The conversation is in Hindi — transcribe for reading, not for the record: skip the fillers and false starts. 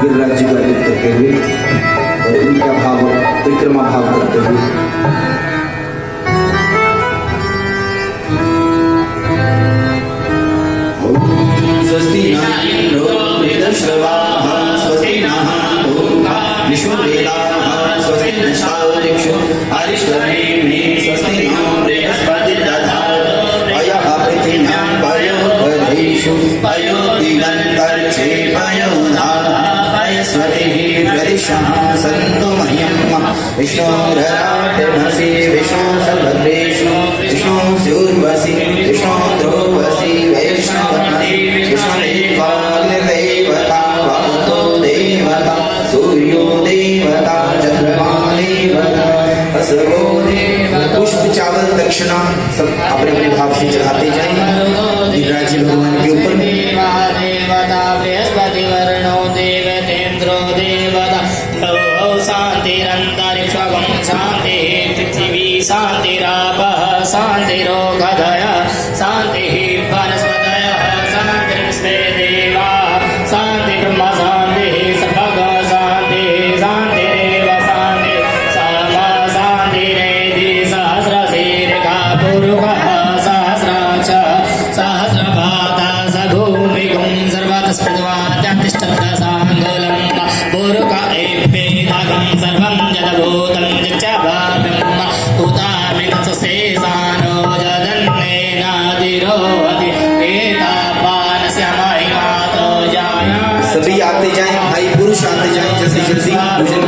गिरिराज जी को अर्पित करते हुए और उनका भाव परिक्रमा भाव करते हुए स्वस्ति न इंद्रो वृद्धश्रवाः स्वस्ति नः पूर्वा विश्ववेदाः स्वस्ति नक्षत्रेषु अरिष्टनेमि स्वस्ति नो बृहस्पति दधातु अयः पृथिव्यां पयोपदेषु पयो दिगन्तरिक्षे पयोधाः पयस्वतिः प्रदिशः सन्तु मह्यं विष्णोरराटमसि विष्णु सर्वभद्रेषु विष्णु स्यूर्वसि विष्णु ध्रुवसि वैष्णवसि विष्णुदेवता वातो देवता सूर्यो देवता चंद्रमा देवता असगो देवता। पुष्प चावल दक्षिणा सब अपने अपने भाव से चढ़ाते जाएं गिरिराज जी भगवान के ऊपर। देवता बृहस्पति वर्णो देवतेन्द्रो देवता द्रौ शान्तिरन्तरिक्षं शान्तिः पृथिवी शान्तिरापः शान्तिरोगधयः शान्तिः वनस्पतयः शान्तिर्विश्वे देवाः शान्ति ब्रह्म शान्तिः सर्वग शान्तिः शान्तिरेव शान्तिः समा शान्तिरेधि सहस्रशीर्षः पुरुषः सहस्राक्ष सहस्रपाता स भूमिगुं सर्वतस्पृत्वात्यतिष्ठसाङ्गुलं पुरुष एपेदकं सर्वं जडभूतं जच्चभागं हुतामितशेषानो जदन्नेनादिरोहति एतावानस्य महिमातो जाया। सभी आते जाएं भाई पुरुष आते जाएं जल्दी जल्दी भोजन